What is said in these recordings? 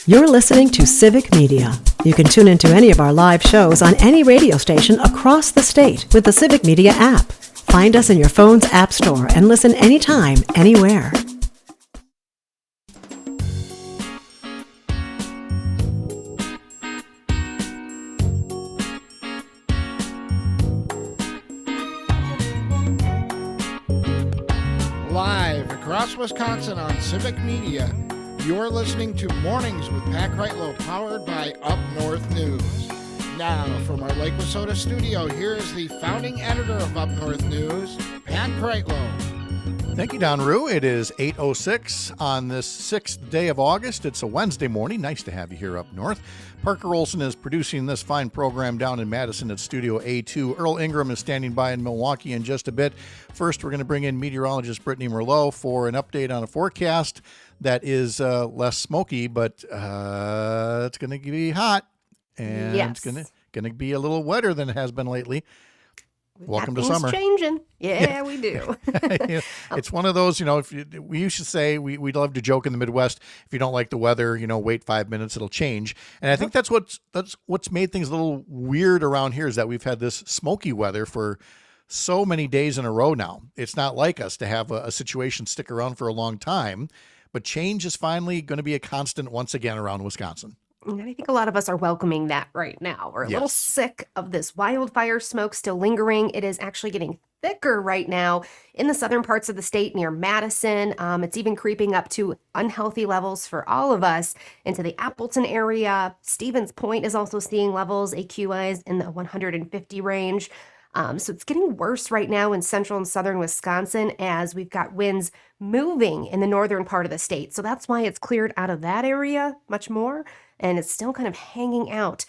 You're listening to Civic Media. You can tune into any of our live shows on any radio station across the state with the Civic Media app. Find us in your phone's app store and listen anytime, anywhere. Live across Wisconsin on Civic Media, you're listening to Mornings with Pat Kreitlow, powered by Up North News. Now, from our Lake Wissota studio, here is the founding editor of Up North News, Pat Kreitlow. Thank you, Don Rue. It is 8:06 on this 6th day of August. It's a Wednesday morning. Nice to have you here up north. Parker Olson is producing this fine program down in Madison at Studio A2. Earl Ingram is standing by in Milwaukee in just a bit. First, we're going to bring in meteorologist Brittany Merlot for an update on a forecast that is less smoky, but it's going to be hot. And yes. It's going to be a little wetter than it has been lately. Welcome to summer. Changing. Yeah, we do. It's one of those, we used to say, we love to joke in the Midwest, if you don't like the weather, wait 5 minutes, it'll change. And I think that's what's made things a little weird around here, is that we've had this smoky weather for so many days in a row now. It's not like us to have a situation stick around for a long time, but change is finally going to be a constant once again around Wisconsin. And I think a lot of us are welcoming that right now. We're a little sick of this wildfire smoke still lingering. It is actually getting thicker right now in the southern parts of the state near Madison. It's even creeping up to unhealthy levels for all of us into the Appleton area. Stevens Point is also seeing levels, AQIs in the 150 range. So it's getting worse right now in central and southern Wisconsin as we've got winds moving in the northern part of the state. So that's why it's cleared out of that area much more. And it's still kind of hanging out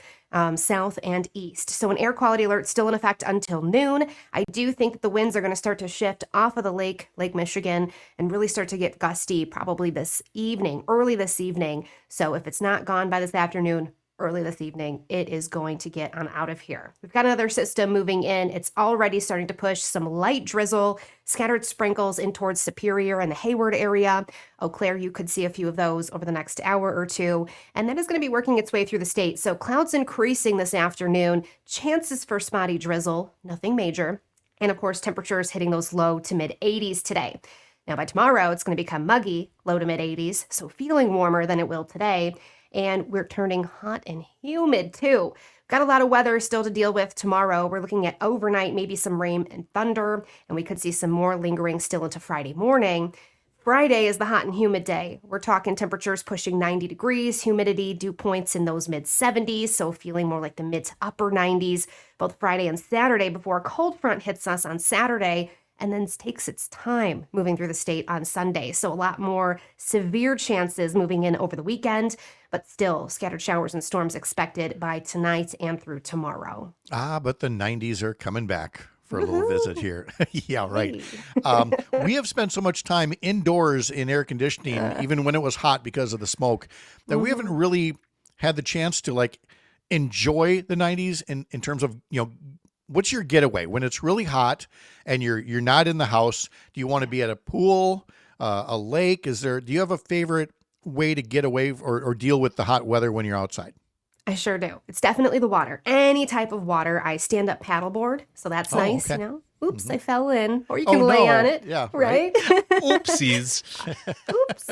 south and east. So an air quality alert still in effect until noon. I do think that the winds are going to start to shift off of the Lake Michigan, and really start to get gusty probably this evening, early this evening. So if it's not gone by this afternoon, early this evening, it is going to get on out of here. We've got another system moving in. It's already starting to push some light drizzle, scattered sprinkles in towards Superior and the Hayward area. Eau Claire, you could see a few of those over the next hour or two. And that is going to be working its way through the state. So clouds increasing this afternoon, chances for spotty drizzle, nothing major. And of course, temperatures hitting those low to mid 80s today. Now by tomorrow, it's going to become muggy, low to mid 80s. So feeling warmer than it will today. And we're turning hot and humid too. Got a lot of weather still to deal with tomorrow. We're looking at overnight, maybe some rain and thunder, and we could see some more lingering still into Friday morning. Friday is the hot and humid day. We're talking temperatures pushing 90 degrees, humidity dew points in those mid 70s, so feeling more like the mid to upper 90s, both Friday and Saturday before a cold front hits us on Saturday, and then takes its time moving through the state on Sunday. So a lot more severe chances moving in over the weekend, but still scattered showers and storms expected by tonight and through tomorrow. But the 90s are coming back for a little visit here. Yeah, right. We have spent so much time indoors in air conditioning, even when it was hot because of the smoke, that we haven't really had the chance to enjoy the 90s in terms of, what's your getaway when it's really hot and you're not in the house? Do you want to be at a pool, a lake? Do you have a favorite way to get away or deal with the hot weather when you're outside? I sure do. It's definitely the water. Any type of water. I stand up paddleboard, so that's nice. Okay. Oops, I fell in. Or you can lay on it. Yeah, right? Oopsies. Oops.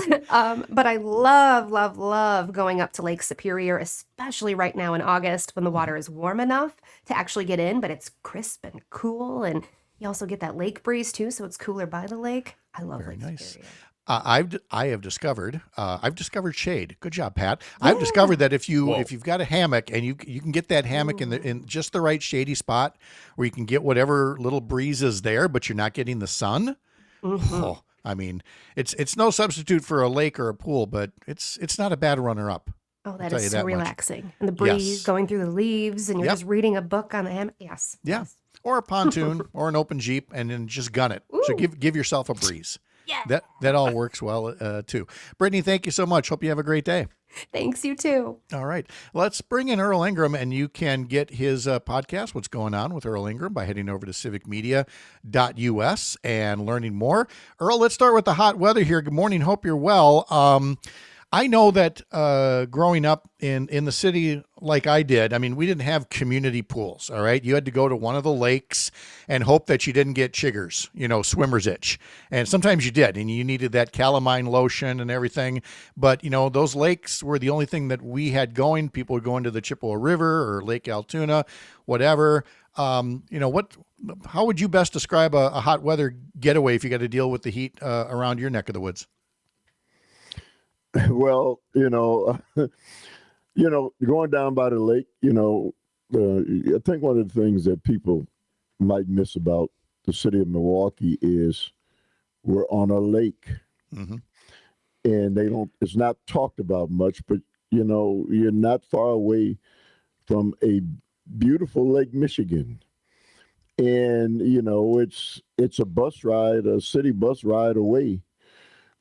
But I love going up to Lake Superior, especially right now in August when the water is warm enough to actually get in, but it's crisp and cool. And you also get that lake breeze too, so it's cooler by the lake. I love Very Lake nice. Superior. I've discovered shade. Good job, Pat. I've discovered that if you've got a hammock and you can get that hammock in just the right shady spot where you can get whatever little breeze is there, but you're not getting the sun. Oh, I mean, it's no substitute for a lake or a pool, but it's not a bad runner-up. Oh, that is so relaxing. And the breeze going through the leaves, and you're just reading a book on the hammock. Yes. Yeah. Or a pontoon or an open Jeep, and then just gun it. Ooh. So give yourself a breeze. Yeah. That all works well, too. Brittany, thank you so much. Hope you have a great day. Thanks, you too. All right. Let's bring in Earl Ingram, and you can get his podcast, What's Going On with Earl Ingram, by heading over to civicmedia.us and learning more. Earl, let's start with the hot weather here. Good morning. Hope you're well. I know that growing up in the city like I did, I mean, we didn't have community pools, all right? You had to go to one of the lakes and hope that you didn't get chiggers, swimmer's itch. And sometimes you did, and you needed that calamine lotion and everything. But, those lakes were the only thing that we had going. People would go into the Chippewa River or Lake Altoona, whatever. How would you best describe a hot weather getaway if you got to deal with the heat around your neck of the woods? Well, going down by the lake, I think one of the things that people might miss about the city of Milwaukee is we're on a lake, and it's not talked about much, but you're not far away from a beautiful Lake Michigan. And, it's a city bus ride away.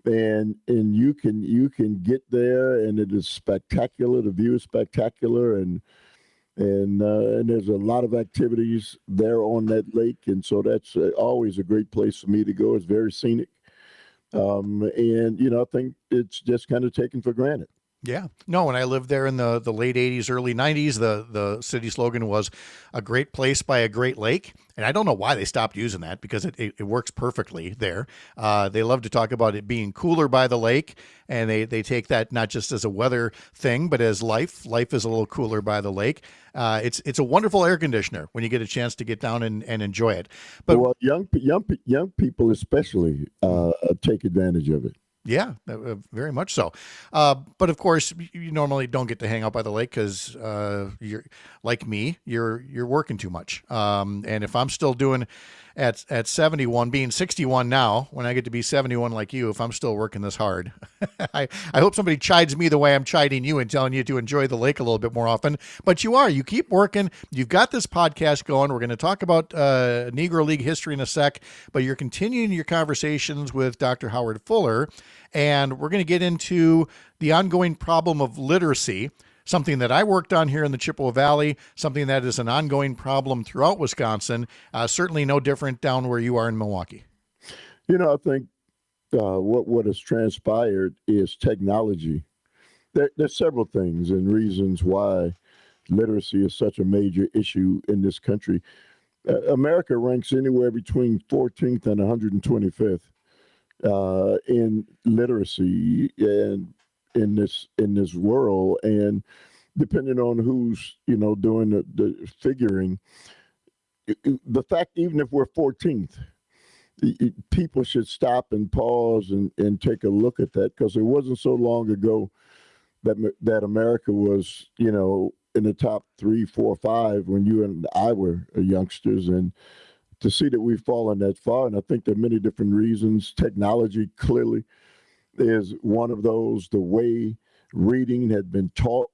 And you can get there, and it is spectacular. The view is spectacular, and there's a lot of activities there on that lake, and so that's always a great place for me to go. It's very scenic, I think it's just kind of taken for granted. Yeah. No, when I lived there in the late 80s, early 90s, the city slogan was a great place by a great lake. And I don't know why they stopped using that, because it works perfectly there. They love to talk about it being cooler by the lake, and they take that not just as a weather thing, but as life. Life is a little cooler by the lake. It's a wonderful air conditioner when you get a chance to get down and enjoy it. But young people especially take advantage of it. Yeah, very much so. But of course, you normally don't get to hang out by the lake because you're like me. You're working too much. And if I'm still doing at 71, being 61 now, when I get to be 71 like you, if I'm still working this hard, I hope somebody chides me the way I'm chiding you and telling you to enjoy the lake a little bit more often. But you keep working. You've got this podcast going. We're going to talk about Negro League history in a sec, but you're continuing your conversations with Dr. Howard Fuller, and we're going to get into the ongoing problem of literacy, something that I worked on here in the Chippewa Valley, something that is an ongoing problem throughout Wisconsin, certainly no different down where you are in Milwaukee. I think what has transpired is technology. There's several things and reasons why literacy is such a major issue in this country. America ranks anywhere between 14th and 125th in literacy and in this world, and depending on who's doing the figuring, the fact even if we're 14th, people should stop and pause and take a look at that, because it wasn't so long ago that America was in the top 3, 4, 5 when you and I were youngsters, and to see that we've fallen that far. And I think there are many different reasons. Technology clearly is one of those. The way reading had been taught.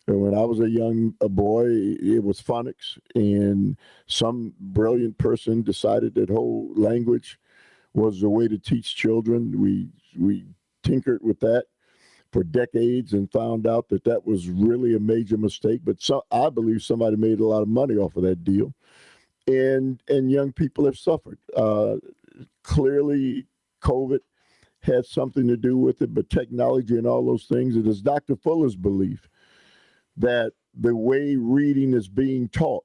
And when I was a boy, it was phonics, and some brilliant person decided that whole language was the way to teach children. We tinkered with that for decades and found out that was really a major mistake. But I believe somebody made a lot of money off of that deal, and young people have suffered. Clearly, COVID had something to do with it, but technology and all those things. It is Dr. Fuller's belief that the way reading is being taught,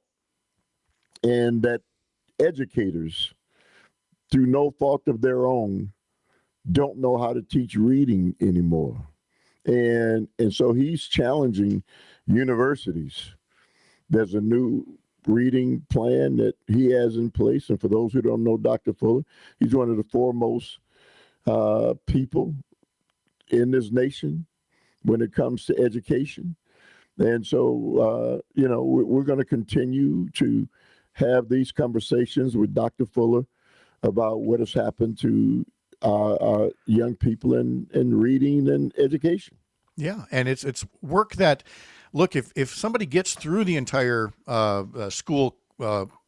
and that educators, through no fault of their own, don't know how to teach reading anymore. And so he's challenging universities. There's a new reading plan that he has in place. And for those who don't know Dr. Fuller, he's one of the foremost people in this nation when it comes to education. And so, we're going to continue to have these conversations with Dr. Fuller about what has happened to our young people in reading and education. Yeah, and it's work that, look, if somebody gets through the entire school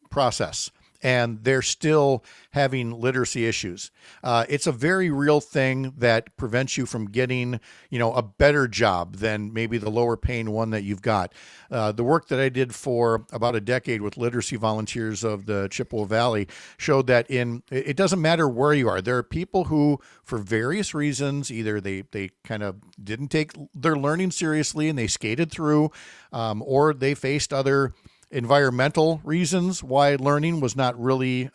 process and they're still having literacy issues. It's a very real thing that prevents you from getting, a better job than maybe the lower paying one that you've got. The work that I did for about a decade with literacy volunteers of the Chippewa Valley showed that it doesn't matter where you are. There are people who, for various reasons, either they kind of didn't take their learning seriously and they skated through, or they faced other environmental reasons why learning was not really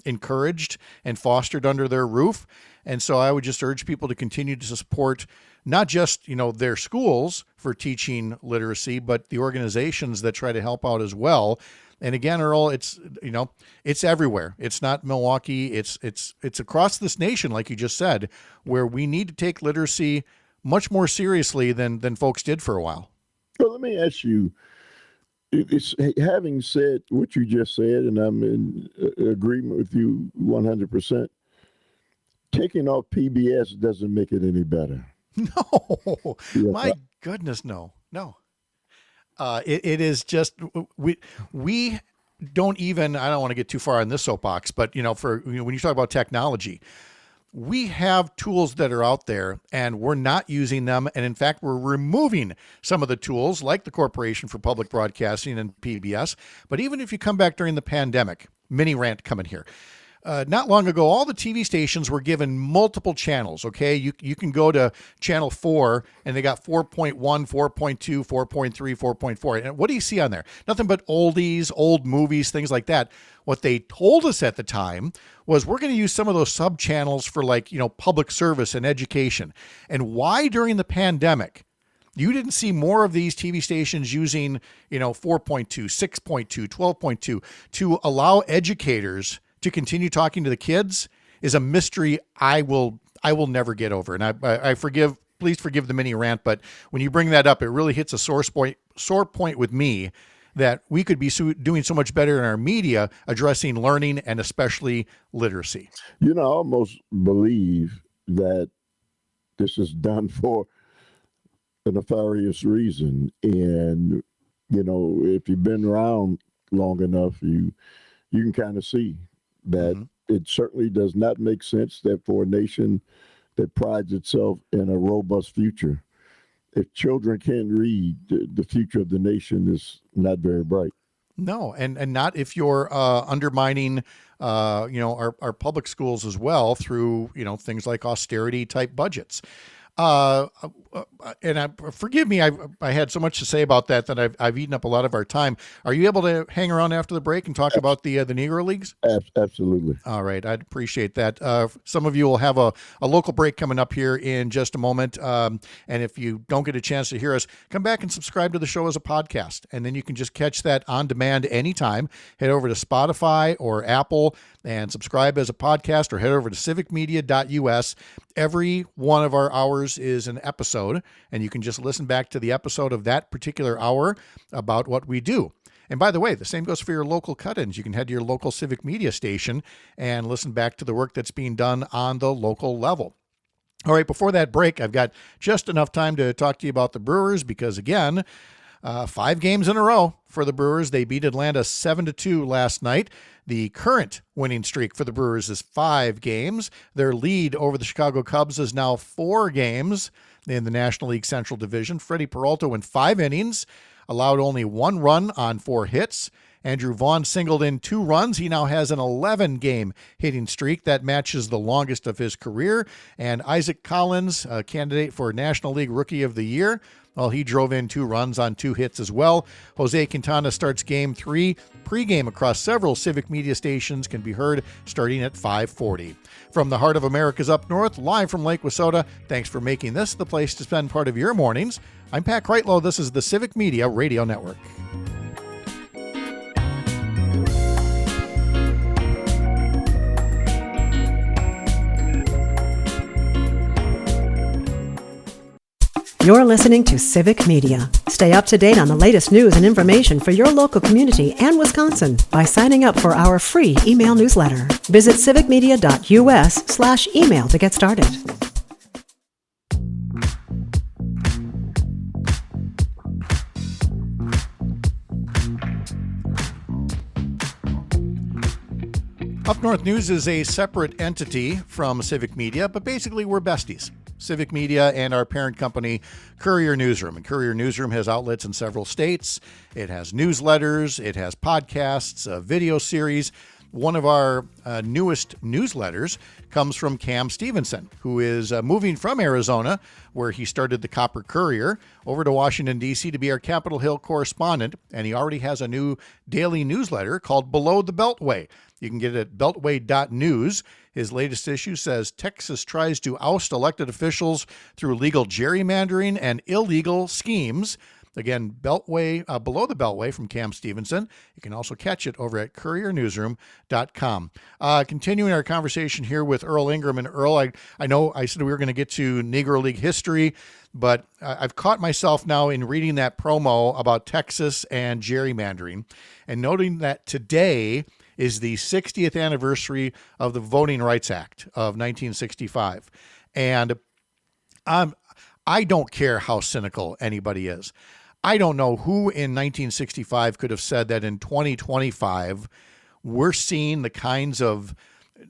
encouraged and fostered under their roof. And so I would just urge people to continue to support not just, their schools for teaching literacy, but the organizations that try to help out as well. And again, Earl, it's everywhere. It's not Milwaukee. It's across this nation, like you just said, where we need to take literacy much more seriously than folks did for a while. Well, let me ask you, it's having said what you just said, and I'm in agreement with you 100%. Taking off PBS doesn't make it any better. No, my goodness, no. It is just we don't even. I don't want to get too far on this soapbox, but when you talk about technology, we have tools that are out there and we're not using them. And in fact, we're removing some of the tools like the Corporation for Public Broadcasting and PBS. But even if you come back during the pandemic, mini rant coming here. Not long ago, all the TV stations were given multiple channels, okay? You can go to channel 4 and they got 4.1, 4.2, 4.3, 4.4. And what do you see on there? Nothing but oldies, old movies, things like that. What they told us at the time was we're going to use some of those sub channels for public service and education. And why during the pandemic you didn't see more of these TV stations using, 4.2, 6.2, 12.2 to allow educators to continue talking to the kids is a mystery I will never get over. And please forgive the mini rant, but when you bring that up, it really hits a sore point with me that we could be doing so much better in our media addressing learning and especially literacy. I almost believe that this is done for a nefarious reason. And, if you've been around long enough, you can kind of see that it certainly does not make sense that for a nation that prides itself in a robust future, if children can't read, the future of the nation is not very bright. No, and not if you're undermining, our public schools as well through, things like austerity type budgets. And forgive me, I had so much to say about that I've eaten up a lot of our time. Are you able to hang around after the break and talk about the Negro Leagues? Absolutely. All right, I'd appreciate that. Some of you will have a local break coming up here in just a moment. And if you don't get a chance to hear us, come back and subscribe to the show as a podcast. And then you can just catch that on demand anytime. Head over to Spotify or Apple and subscribe as a podcast, or head over to civicmedia.us. Every one of our hours is an episode, and you can just listen back to the episode of that particular hour about what we do. And by the way, the same goes for your local cut-ins. You can head to your local civic media station and listen back to the work that's being done on the local level. All right, before that break, I've got just enough time to talk to you about the Brewers because, again, 5 games in a row for the Brewers. They beat Atlanta 7-2 last night. The current winning streak for the Brewers is 5 games. Their lead over the Chicago Cubs is now 4 games in the National League Central Division. Freddie Peralta went 5 innings, allowed only 1 run on 4 hits. Andrew Vaughn singled in 2 runs. He now has an 11-game hitting streak. That matches the longest of his career. And Isaac Collins, a candidate for National League Rookie of the Year, well, he drove in 2 runs on 2 hits as well. Jose Quintana starts Game 3. Pre-game across several civic media stations can be heard starting at 5:40. From the heart of America's up north, live from Lake Wissota, thanks for making this the place to spend part of your mornings. I'm Pat Kreitlow. This is the Civic Media Radio Network. You're listening to Civic Media. Stay up to date on the latest news and information for your local community and Wisconsin by signing up for our free email newsletter. Visit civicmedia.us/email to get started. Up North News is a separate entity from Civic Media, but basically we're besties. Civic Media and our parent company, Courier Newsroom. And Courier Newsroom has outlets in several states. It has newsletters, it has podcasts, a video series. One of our newest newsletters comes from Cam Stevenson, who is moving from Arizona, where he started the Copper Courier, over to Washington, D.C. to be our Capitol Hill correspondent. And he already has a new daily newsletter called Below the Beltway. You can get it at beltway.news. His latest issue says Texas tries to oust elected officials through legal gerrymandering and illegal schemes. Again, Beltway, Below the Beltway from Cam Stevenson. You can also catch it over at couriernewsroom.com. Continuing our conversation here with Earl Ingram. And Earl, I know I said we were going to get to Negro League history, but I've caught myself now in reading that promo about Texas and gerrymandering and noting that today is the 60th anniversary of the Voting Rights Act of 1965. And I don't care how cynical anybody is. I don't know who in 1965 could have said that in 2025, we're seeing the kinds of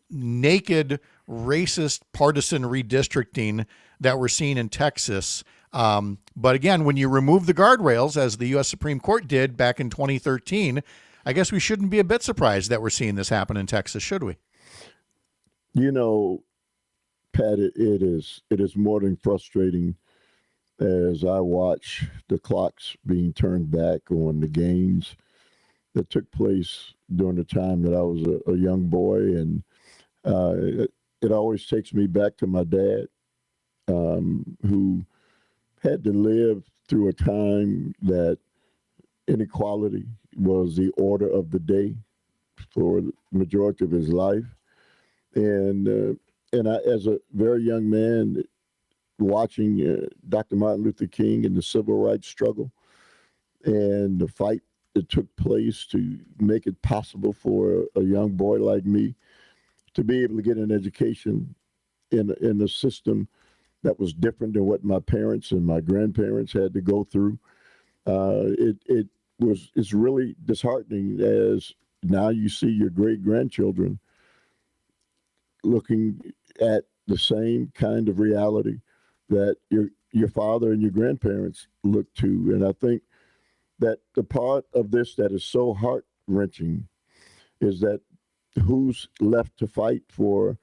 naked, racist, partisan redistricting that we're seeing in Texas. But again, when you remove the guardrails, as the U.S. Supreme Court did back in 2013, I guess we shouldn't be a bit surprised that we're seeing this happen in Texas, should we? You know, Pat, it is more than frustrating as I watch the clocks being turned back on the games that took place during the time that I was a young boy. And it always takes me back to my dad, who had to live through a time that inequality was the order of the day for the majority of his life. And I, as a very young man, watching Dr. Martin Luther King and the civil rights struggle and the fight that took place to make it possible for a young boy like me to be able to get an education in a system that was different than what my parents and my grandparents had to go through. It's really disheartening as now you see your great grandchildren looking at the same kind of reality that your father and your grandparents looked to. And I think that the part of this that is so heart-wrenching is that who's left to fight for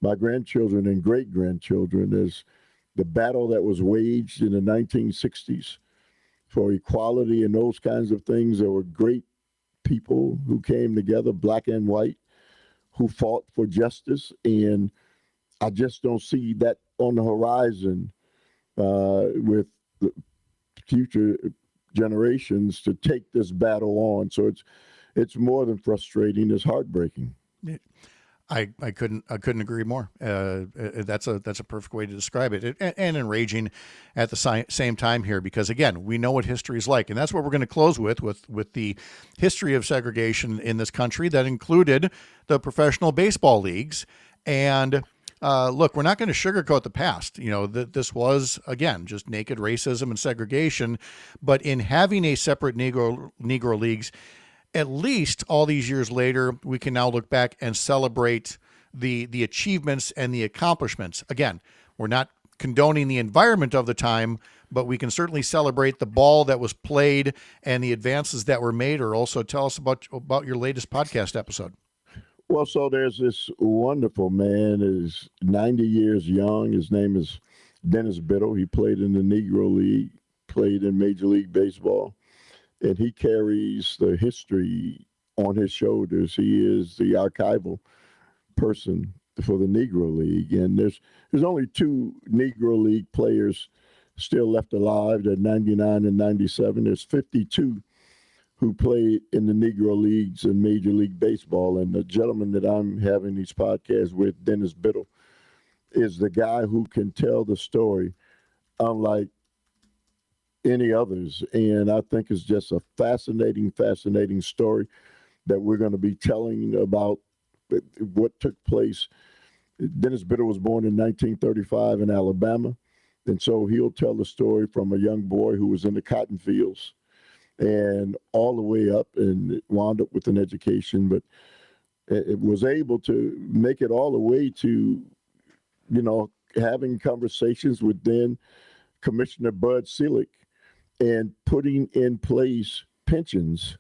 my grandchildren and great-grandchildren is the battle that was waged in the 1960s for equality and those kinds of things. There were great people who came together, black and white, who fought for justice. And I just don't see that on the horizon with the future generations to take this battle on. So it's more than frustrating. It's heartbreaking. I couldn't agree more. That's a perfect way to describe it, and enraging at the same time here, because again, we know what history is like, and that's what we're going to close with the history of segregation in this country that included the professional baseball leagues. And look, we're not going to sugarcoat the past. You know, this was, again, just naked racism and segregation. But in having a separate Negro leagues, at least all these years later, we can now look back and celebrate the achievements and the accomplishments. Again, we're not condoning the environment of the time, but we can certainly celebrate the ball that was played and the advances that were made. Or also tell us about your latest podcast episode. Well, so there's this wonderful man, is 90 years young. His name is Dennis Biddle. He played in the Negro League, played in Major League Baseball, and he carries the history on his shoulders. He is the archival person for the Negro League. And there's only two Negro League players still left alive, they're 99 and 97. There's 52 who played in the Negro Leagues and Major League Baseball. And the gentleman that I'm having these podcasts with, Dennis Biddle, is the guy who can tell the story unlike any others. And I think it's just a fascinating story that we're going to be telling about what took place. Dennis Biddle was born in 1935 in Alabama. And so he'll tell the story from a young boy who was in the cotton fields and all the way up and wound up with an education. But it was able to make it all the way to, having conversations with then Commissioner Bud Selig and putting in place pensions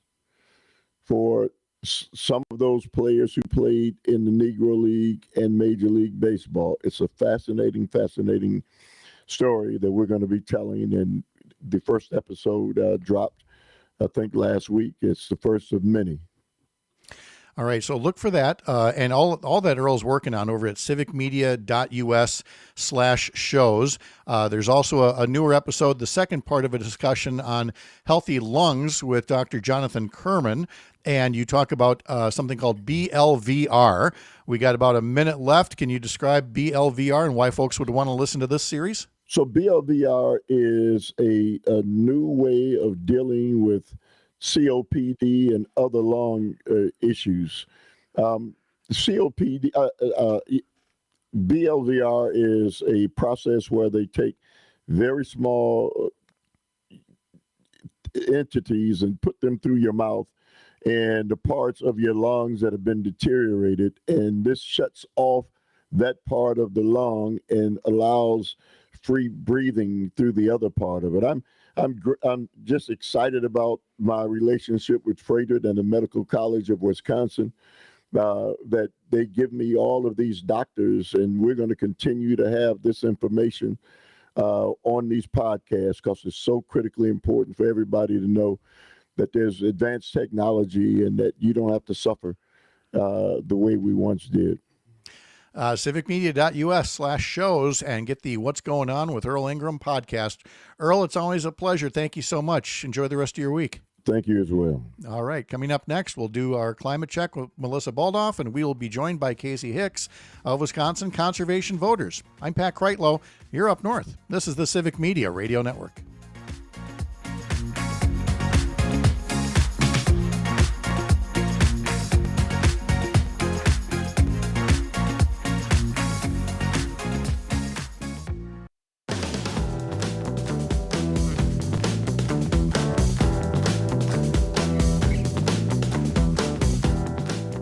for some of those players who played in the Negro League and Major League Baseball. It's a fascinating story that we're going to be telling. And the first episode dropped, I think, last week. It's the first of many. All right, so look for that and all that Earl's working on over at civicmedia.us/shows. There's also a newer episode, the second part of a discussion on healthy lungs with Dr. Jonathan Kerman, and you talk about something called BLVR. We got about a minute left. Can you describe BLVR and why folks would want to listen to this series? So BLVR is a new way of dealing with COPD and other lung issues. COPD, BLVR is a process where they take very small entities and put them through your mouth and the parts of your lungs that have been deteriorated, and this shuts off that part of the lung and allows free breathing through the other part of it. I'm just excited about my relationship with Frederick and the Medical College of Wisconsin, that they give me all of these doctors, and we're going to continue to have this information on these podcasts because it's so critically important for everybody to know that there's advanced technology and that you don't have to suffer the way we once did. Civicmedia.us/shows and get the What's Going On with Earl Ingram podcast. Earl, it's always a pleasure. Thank you so much. Enjoy the rest of your week. Thank you as well. All right. Coming up next, we'll do our climate check with Melissa Baldauff, and we will be joined by Casey Hicks of Wisconsin Conservation Voters. I'm Pat Kreitlow. You're up north. This is the Civic Media Radio Network.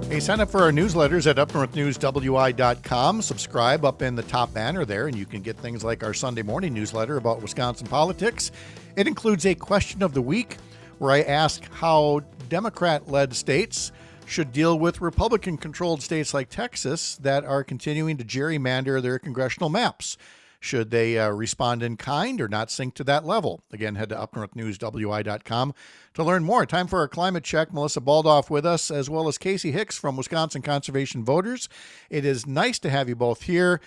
Hey, sign up for our newsletters at upnorthnewswi.com. Subscribe up in the top banner there, and you can get things like our Sunday morning newsletter about Wisconsin politics. It includes a question of the week where I ask how Democrat-led states should deal with Republican-controlled states like Texas that are continuing to gerrymander their congressional maps. Should they respond in kind or not sink to that level? Again, head to upnorthnewswi.com to learn more. Time for our climate check. Melissa Baldauff with us, as well as Casey Hicks from Wisconsin Conservation Voters. It is nice to have you both here.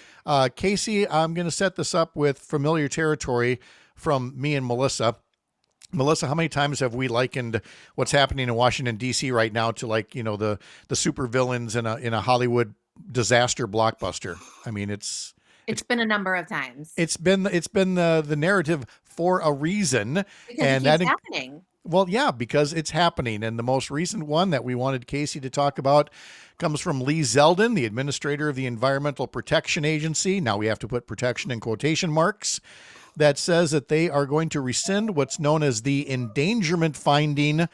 Casey, I'm going to set this up with familiar territory from me and Melissa. Melissa, how many times have we likened what's happening in Washington, D.C. right now to the supervillains in a Hollywood disaster blockbuster? I mean, It's been a number of times. It's been the narrative for a reason, because and it keeps happening. Well, yeah, because it's happening. And the most recent one that we wanted Casey to talk about comes from Lee Zeldin, the administrator of the Environmental Protection Agency. Now we have to put protection in quotation marks. That says that they are going to rescind what's known as the endangerment finding.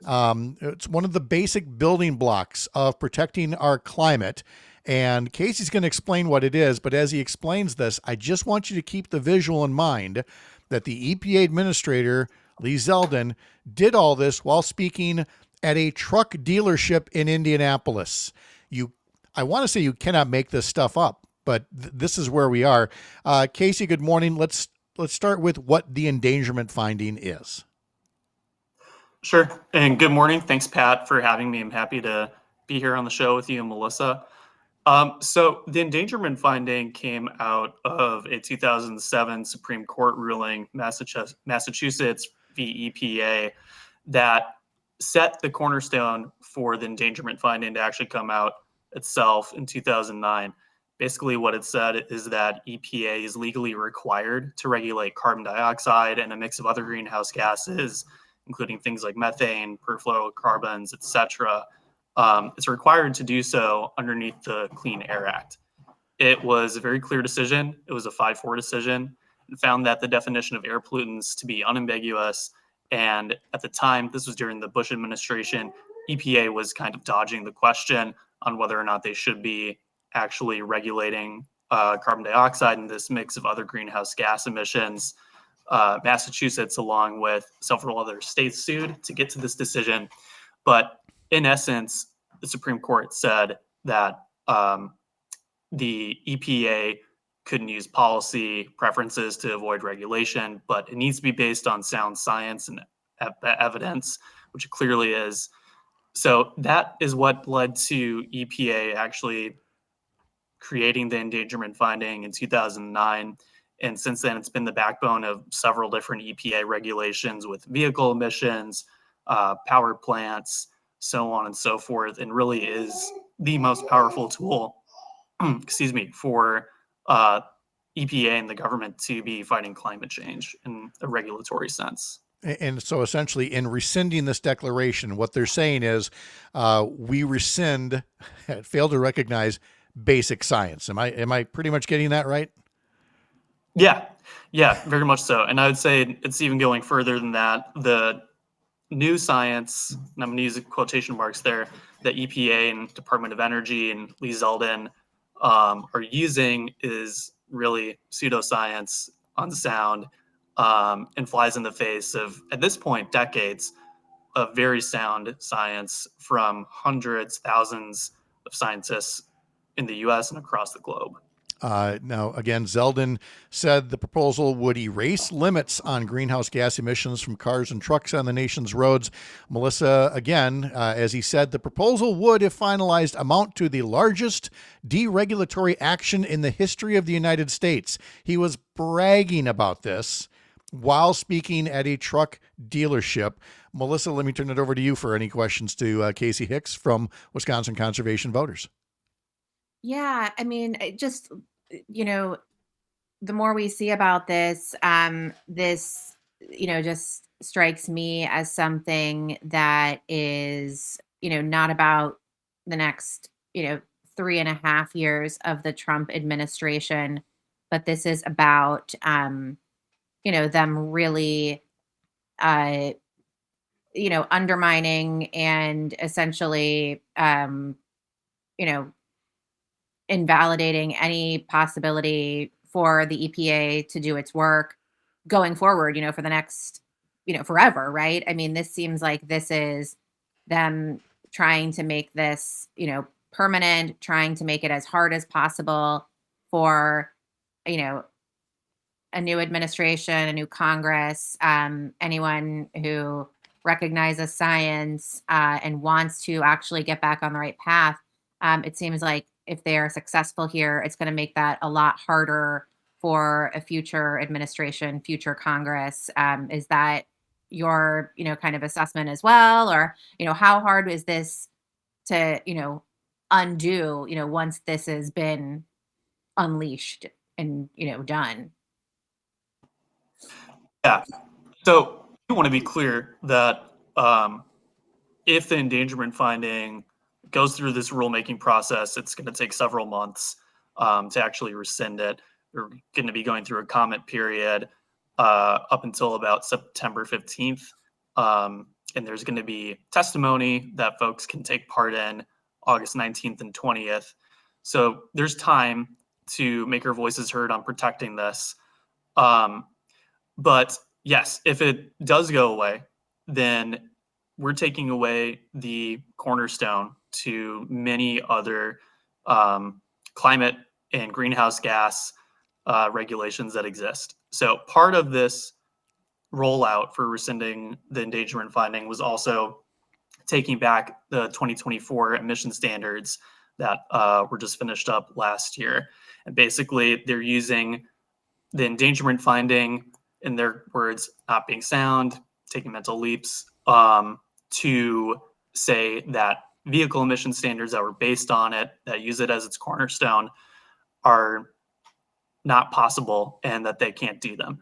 It's one of the basic building blocks of protecting our climate. And Casey's going to explain what it is, but as he explains this, I just want you to keep the visual in mind that the EPA administrator, Lee Zeldin, did all this while speaking at a truck dealership in Indianapolis. I want to say you cannot make this stuff up, but this is where we are. Casey, good morning. Let's start with what the endangerment finding is. Sure. And good morning. Thanks, Pat, for having me. I'm happy to be here on the show with you and Melissa. So the endangerment finding came out of a 2007 Supreme Court ruling, Massachusetts v. EPA, that set the cornerstone for the endangerment finding to actually come out itself in 2009. Basically, what it said is that EPA is legally required to regulate carbon dioxide and a mix of other greenhouse gases, including things like methane, perfluorocarbons, etc. It's required to do so underneath the Clean Air Act. It was a very clear decision. It was a 5-4 decision. It found that the definition of air pollutants to be unambiguous. And at the time, this was during the Bush administration, EPA was kind of dodging the question on whether or not they should be actually regulating carbon dioxide and this mix of other greenhouse gas emissions. Massachusetts, along with several other states, sued to get to this decision. But in essence, the Supreme Court said that the EPA couldn't use policy preferences to avoid regulation, but it needs to be based on sound science and evidence, which it clearly is. So that is what led to EPA actually creating the endangerment finding in 2009. And since then, it's been the backbone of several different EPA regulations with vehicle emissions, power plants, so on and so forth, and really is the most powerful tool, for EPA and the government to be fighting climate change in a regulatory sense. And so essentially in rescinding this declaration, what they're saying is we rescind, fail to recognize basic science. Am I pretty much getting that right? Yeah, very much so. And I would say it's even going further than that. The new science, and I'm going to use quotation marks there, that EPA and Department of Energy and Lee Zeldin are using is really pseudoscience, unsound, and flies in the face of, at this point, decades of very sound science from hundreds, thousands of scientists in the U.S. and across the globe. Now, again, Zeldin said the proposal would erase limits on greenhouse gas emissions from cars and trucks on the nation's roads. Melissa, again, as he said, the proposal would, if finalized, amount to the largest deregulatory action in the history of the United States. He was bragging about this while speaking at a truck dealership. Melissa, let me turn it over to you for any questions to Casey Hicks from Wisconsin Conservation Voters. Yeah, I mean, just, the more we see about this, this, just strikes me as something that is, not about the next, 3.5 years of the Trump administration, but this is about, them really, undermining and essentially, invalidating any possibility for the EPA to do its work going forward, for the next, forever, right? I mean, this seems like this is them trying to make this, permanent, trying to make it as hard as possible for, a new administration, a new Congress, anyone who recognizes science and wants to actually get back on the right path. It seems like if they are successful here, it's going to make that a lot harder for a future administration, future Congress. Is that your, kind of assessment as well? Or, how hard is this to, undo, once this has been unleashed and, done? Yeah. So I want to be clear that if the endangerment finding goes through this rulemaking process, it's going to take several months to actually rescind it. We're going to be going through a comment period up until about September 15th. And there's going to be testimony that folks can take part in August 19th and 20th. So there's time to make our voices heard on protecting this. But yes, if it does go away, then we're taking away the cornerstone to many other climate and greenhouse gas regulations that exist. So part of this rollout for rescinding the endangerment finding was also taking back the 2024 emission standards that were just finished up last year. And basically, they're using the endangerment finding, in their words, not being sound, taking mental leaps, to say that vehicle emission standards that were based on it, that use it as its cornerstone, are not possible and that they can't do them.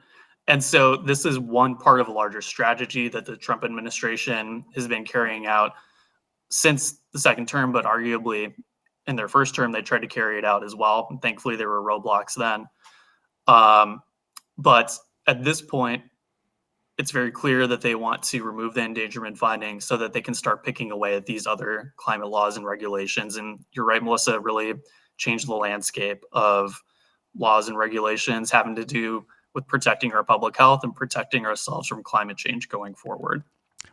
And so this is one part of a larger strategy that the Trump administration has been carrying out since the second term, but arguably in their first term, they tried to carry it out as well. And thankfully, there were roadblocks then. But at this point, it's very clear that they want to remove the endangerment finding so that they can start picking away at these other climate laws and regulations. And you're right, Melissa, really changed the landscape of laws and regulations having to do with protecting our public health and protecting ourselves from climate change going forward.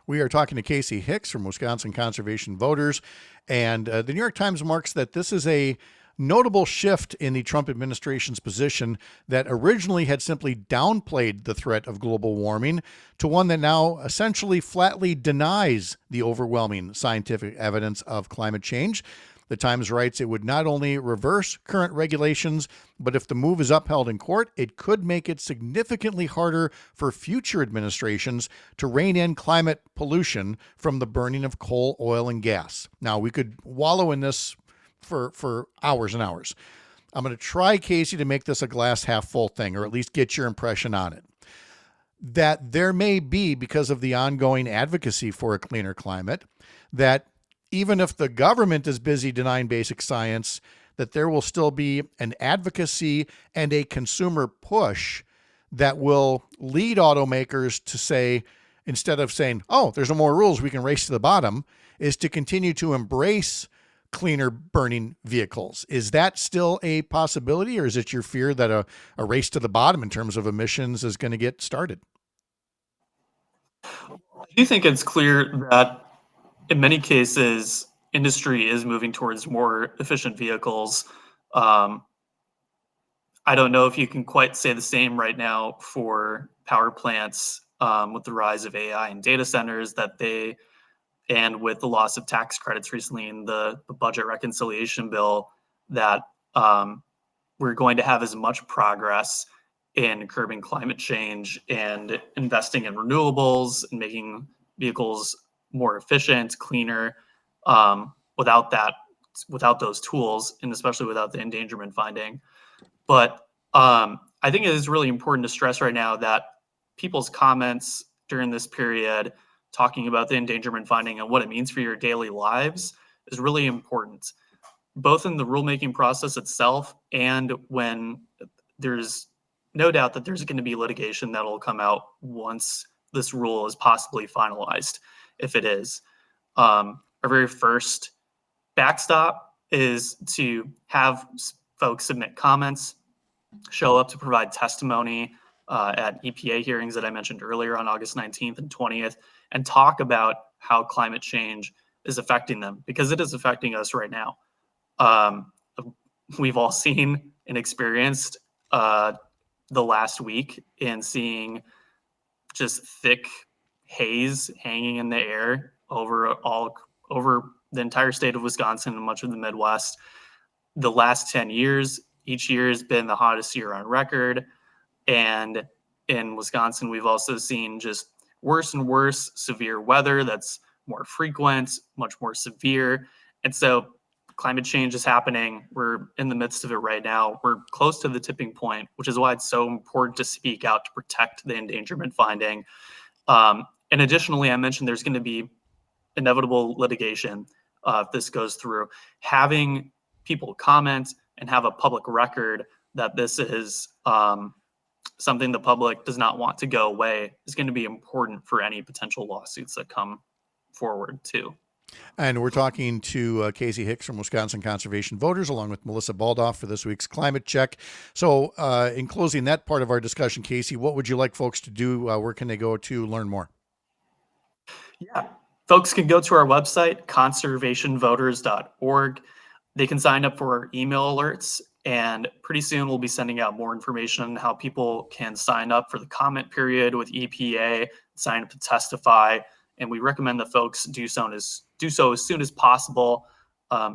We are talking to Casey Hicks from Wisconsin Conservation Voters, and the New York Times marks that this is a notable shift in the Trump administration's position that originally had simply downplayed the threat of global warming to one that now essentially flatly denies the overwhelming scientific evidence of climate change. The Times writes it would not only reverse current regulations, but if the move is upheld in court, it could make it significantly harder for future administrations to rein in climate pollution from the burning of coal, oil, and gas. Now, we could wallow in this for hours and hours. I'm going to try, Casey, to make this a glass half full thing, or at least get your impression on it. That there may be, because of the ongoing advocacy for a cleaner climate, that even if the government is busy denying basic science, that there will still be an advocacy and a consumer push that will lead automakers to say, instead of saying, oh, there's no more rules, we can race to the bottom, is to continue to embrace cleaner burning vehicles. Is that still a possibility, or is it your fear that a race to the bottom in terms of emissions is going to get started? I do think it's clear that in many cases, industry is moving towards more efficient vehicles. I don't know if you can quite say the same right now for power plants with the rise of AI and data centers and with the loss of tax credits recently in the budget reconciliation bill, that we're going to have as much progress in curbing climate change and investing in renewables and making vehicles more efficient, cleaner, without those tools, and especially without the endangerment finding. But I think it is really important to stress right now that people's comments during this period talking about the endangerment finding and what it means for your daily lives is really important, both in the rulemaking process itself and when there's no doubt that there's going to be litigation that will come out once this rule is possibly finalized. If it is, our very first backstop is to have folks submit comments, show up to provide testimony at EPA hearings that I mentioned earlier on August 19th and 20th, and talk about how climate change is affecting them, because it is affecting us right now. We've all seen and experienced the last week in seeing just thick haze hanging in the air over the entire state of Wisconsin and much of the Midwest. The last 10 years, each year has been the hottest year on record. And in Wisconsin, we've also seen just worse and worse severe weather that's more frequent, much more severe. And so climate change is happening. We're in the midst of it right now. We're close to the tipping point, which is why it's so important to speak out to protect the endangerment finding. And additionally, I mentioned there's going to be inevitable litigation if this goes through. Having people comment and have a public record that this is something the public does not want to go away is going to be important for any potential lawsuits that come forward too. And we're talking to Casey Hicks from Wisconsin Conservation Voters, along with Melissa Baldauff for this week's Climate Check. So in closing that part of our discussion, Casey, what would you like folks to do? Where can they go to learn more? Yeah, folks can go to our website, conservationvoters.org. They can sign up for our email alerts, and pretty soon we'll be sending out more information on how people can sign up for the comment period with EPA, sign up to testify. And we recommend that folks do so as soon as possible.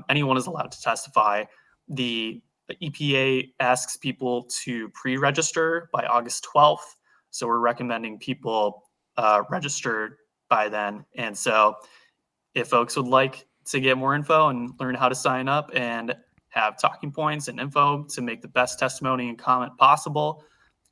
Anyone is allowed to testify. The EPA asks people to pre-register by August 12th. So we're recommending people register by then. And so if folks would like to get more info and learn how to sign up and have talking points and info to make the best testimony and comment possible,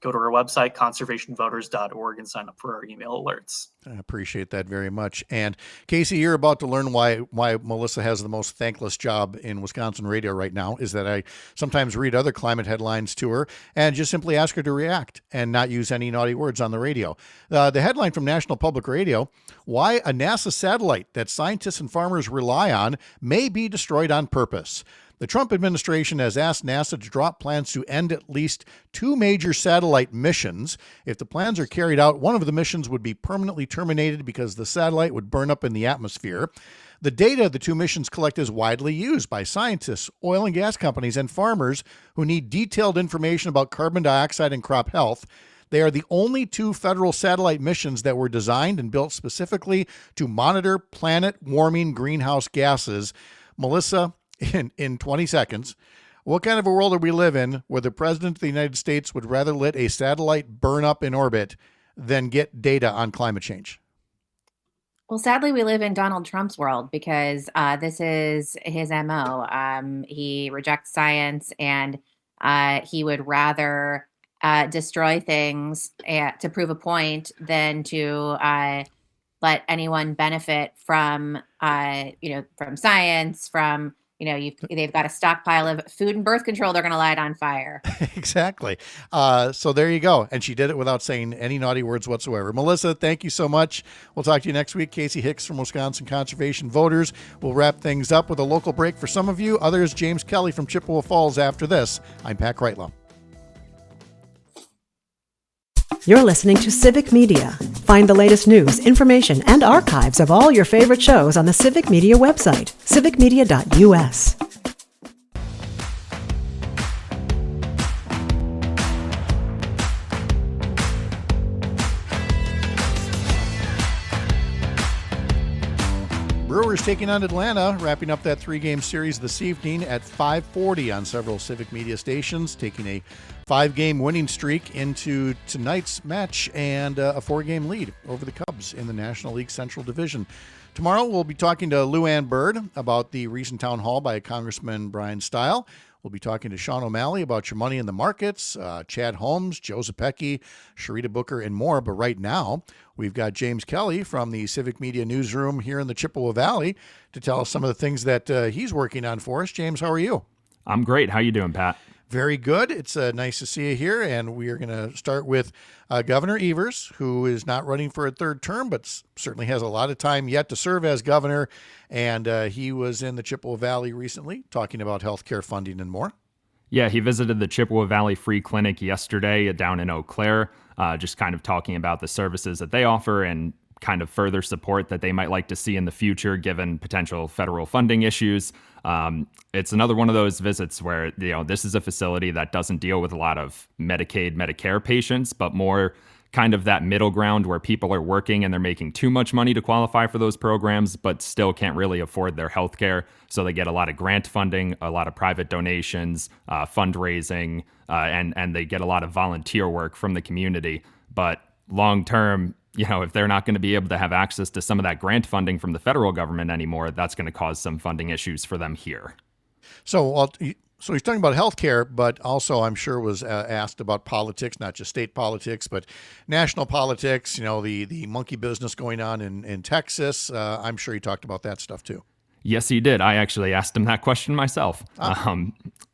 go to our website, conservationvoters.org, and sign up for our email alerts. I appreciate that very much. And Casey, you're about to learn why Melissa has the most thankless job in Wisconsin radio right now, is that I sometimes read other climate headlines to her and just simply ask her to react and not use any naughty words on the radio. The headline from National Public Radio: why a NASA satellite that scientists and farmers rely on may be destroyed on purpose. The Trump administration has asked NASA to drop plans to end at least 2 major satellite missions. If the plans are carried out, one of the missions would be permanently terminated because the satellite would burn up in the atmosphere. The data the 2 missions collect is widely used by scientists, oil and gas companies, and farmers who need detailed information about carbon dioxide and crop health. They are the only 2 federal satellite missions that were designed and built specifically to monitor planet-warming greenhouse gases. Melissa, in 20 seconds, what kind of a world do we live in where the president of the United States would rather let a satellite burn up in orbit than get data on climate change? Well, sadly, we live in Donald Trump's world because this is his MO. He rejects science, and he would rather destroy things to prove a point than to let anyone benefit from, from science, from they've got a stockpile of food and birth control. They're going to light on fire. Exactly. So there you go. And she did it without saying any naughty words whatsoever. Melissa, thank you so much. We'll talk to you next week. Casey Hicks from Wisconsin Conservation Voters. We'll wrap things up with a local break for some of you. Others, James Kelly from Chippewa Falls after this. I'm Pat Kreitlow. You're listening to Civic Media. Find the latest news, information, and archives of all your favorite shows on the Civic Media website, civicmedia.us. Brewers taking on Atlanta, wrapping up that 3-game series this evening at 5:40 on several Civic Media stations, taking a 5-game winning streak into tonight's match and a 4-game lead over the Cubs in the National League Central Division. Tomorrow, we'll be talking to Lou Ann Bird about the recent town hall by Congressman Brian Stile. We'll be talking to Sean O'Malley about your money in the markets, Chad Holmes, Joe Zepecki, Sharita Booker, and more. But right now, we've got James Kelly from the Civic Media Newsroom here in the Chippewa Valley to tell us some of the things that he's working on for us. James, how are you? I'm great. How you doing, Pat? Very good. It's nice to see you here. And we are going to start with Governor Evers, who is not running for a 3rd term, but certainly has a lot of time yet to serve as governor. And he was in the Chippewa Valley recently talking about healthcare funding and more. Yeah, he visited the Chippewa Valley Free Clinic yesterday down in Eau Claire, just kind of talking about the services that they offer and kind of further support that they might like to see in the future, given potential federal funding issues. It's another one of those visits where, this is a facility that doesn't deal with a lot of Medicaid, Medicare patients, but more kind of that middle ground where people are working and they're making too much money to qualify for those programs, but still can't really afford their health care. So they get a lot of grant funding, a lot of private donations, fundraising, and they get a lot of volunteer work from the community. But long term, if they're not going to be able to have access to some of that grant funding from the federal government anymore, that's going to cause some funding issues for them here. So he's talking about healthcare, but also I'm sure was asked about politics, not just state politics, but national politics, the monkey business going on in Texas. I'm sure he talked about that stuff too. Yes, he did. I actually asked him that question myself.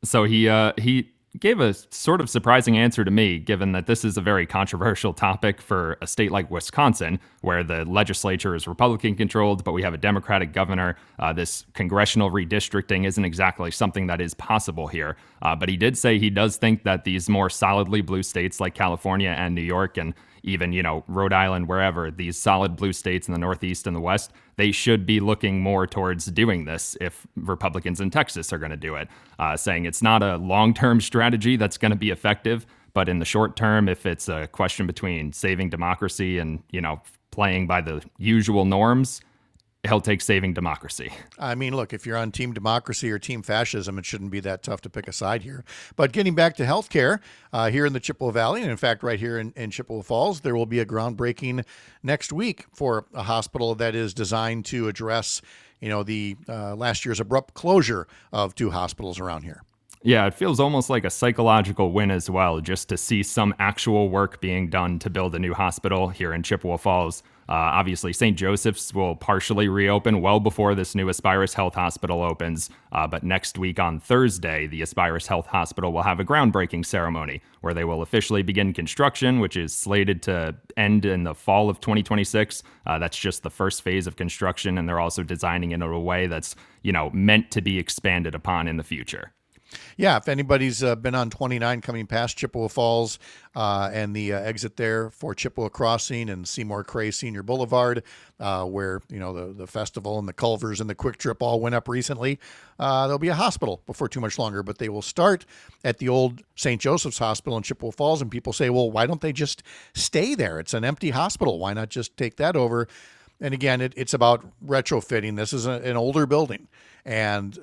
So he gave a sort of surprising answer to me, given that this is a very controversial topic for a state like Wisconsin, where the legislature is Republican controlled, but we have a Democratic governor. This congressional redistricting isn't exactly something that is possible here. But he did say he does think that these more solidly blue states like California and New York and even, Rhode Island, wherever, these solid blue states in the Northeast and the West, they should be looking more towards doing this if Republicans in Texas are going to do it, saying it's not a long-term strategy that's going to be effective, but in the short term, if it's a question between saving democracy and, playing by the usual norms, he'll take saving democracy. I mean, look, if you're on team democracy or team fascism, it shouldn't be that tough to pick a side here. But getting back to healthcare, here in the Chippewa Valley, and in fact, right here in Chippewa Falls, there will be a groundbreaking next week for a hospital that is designed to address, the last year's abrupt closure of 2 hospitals around here. Yeah, it feels almost like a psychological win as well, just to see some actual work being done to build a new hospital here in Chippewa Falls. Obviously, St. Joseph's will partially reopen well before this new Aspirus Health Hospital opens. But next week on Thursday, the Aspirus Health Hospital will have a groundbreaking ceremony where they will officially begin construction, which is slated to end in the fall of 2026. That's just the first phase of construction, and they're also designing it in a way that's, meant to be expanded upon in the future. Yeah, if anybody's been on 29 coming past Chippewa Falls and the exit there for Chippewa Crossing and Seymour Cray Senior Boulevard, where, the festival and the Culvers and the Quick Trip all went up recently, there'll be a hospital before too much longer, but they will start at the old St. Joseph's Hospital in Chippewa Falls, and people say, well, why don't they just stay there? It's an empty hospital. Why not just take that over? And again, it's about retrofitting. This is an older building, and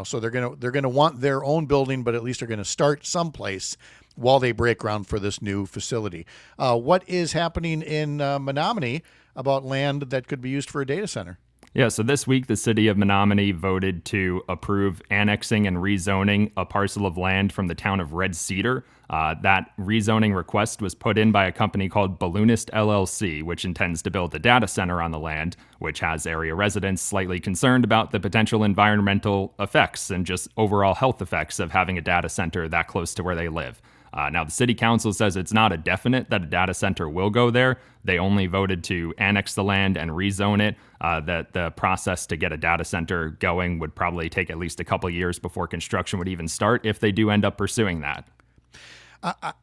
so they're gonna want their own building, but at least they're gonna start someplace while they break ground for this new facility. What is happening in Menominee about land that could be used for a data center? Yeah, so this week, the city of Menominee voted to approve annexing and rezoning a parcel of land from the town of Red Cedar. That rezoning request was put in by a company called Balloonist LLC, which intends to build a data center on the land, which has area residents slightly concerned about the potential environmental effects and just overall health effects of having a data center that close to where they live. Now, the city council says it's not a definite that a data center will go there. They only voted to annex the land and rezone it. That the process to get a data center going would probably take at least a couple years before construction would even start if they do end up pursuing that.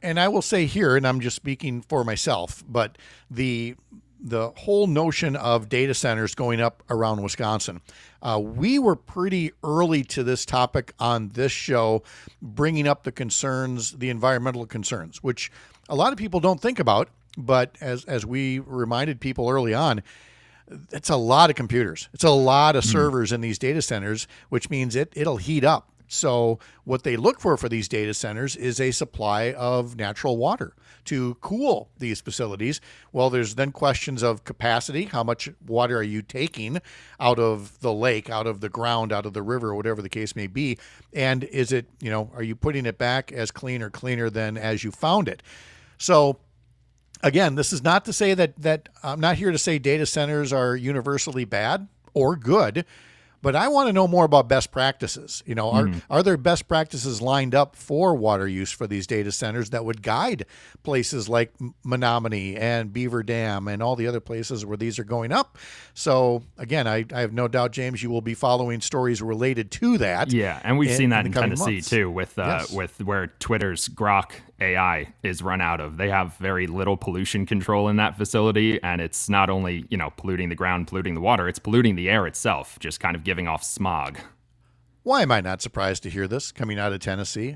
And I will say here, and I'm just speaking for myself, but the whole notion of data centers going up around Wisconsin, we were pretty early to this topic on this show, bringing up the environmental concerns, which a lot of people don't think about. But as we reminded people early on, it's a lot of computers. It's a lot of servers in these data centers, which means it'll heat up. So what they look for these data centers is a supply of natural water to cool these facilities. Well, there's then questions of capacity. How much water are you taking out of the lake, out of the ground, out of the river, whatever the case may be? And is it, are you putting it back as clean or cleaner than as you found it? So again, this is not to say that I'm not here to say data centers are universally bad or good, but I want to know more about best practices. Are there best practices lined up for water use for these data centers that would guide places like Menominee and Beaver Dam and all the other places where these are going up? So again, I have no doubt, James, you will be following stories related to that. Yeah, and we've seen that in Tennessee months. too, with where Twitter's Grok AI is run out of. They have very little pollution control in that facility, and it's not only, polluting the ground, polluting the water, it's polluting the air itself, just kind of giving off smog. Why am I not surprised to hear this coming out of Tennessee?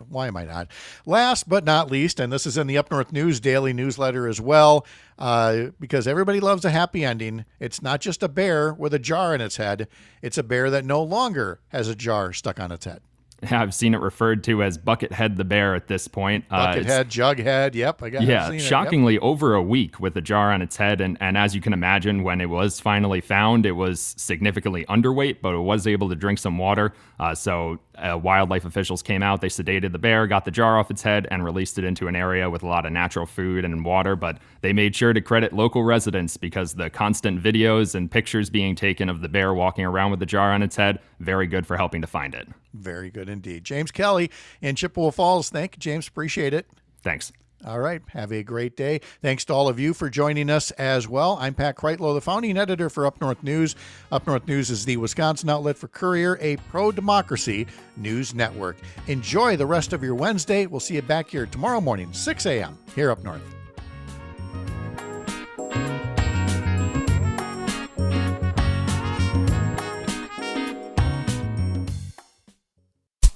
Why am I not? Last but not least, and this is in the Up North News daily newsletter as well, because everybody loves a happy ending. It's not just a bear with a jar in its head. It's a bear that no longer has a jar stuck on its head. I've seen it referred to as Buckethead the bear at this point. Buckethead, Jughead, yep. Shockingly, over a week with a jar on its head. And as you can imagine, when it was finally found, it was significantly underweight, but it was able to drink some water. So wildlife officials came out, they sedated the bear, got the jar off its head, and released it into an area with a lot of natural food and water. But they made sure to credit local residents because the constant videos and pictures being taken of the bear walking around with the jar on its head, very good for helping to find it. Very good indeed. James Kelly in Chippewa Falls. Thank you, James. Appreciate it. Thanks. All right. Have a great day. Thanks to all of you for joining us as well. I'm Pat Kreitlow, the founding editor for Up North News. Up North News is the Wisconsin outlet for Courier, a pro-democracy news network. Enjoy the rest of your Wednesday. We'll see you back here tomorrow morning, 6 a.m. here up north.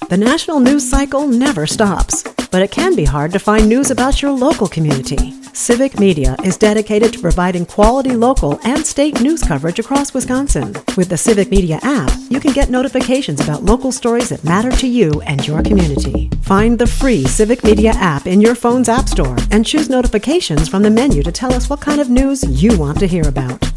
The national news cycle never stops, but it can be hard to find news about your local community. Civic Media is dedicated to providing quality local and state news coverage across Wisconsin. With the Civic Media app, you can get notifications about local stories that matter to you and your community. Find the free Civic Media app in your phone's app store and choose notifications from the menu to tell us what kind of news you want to hear about.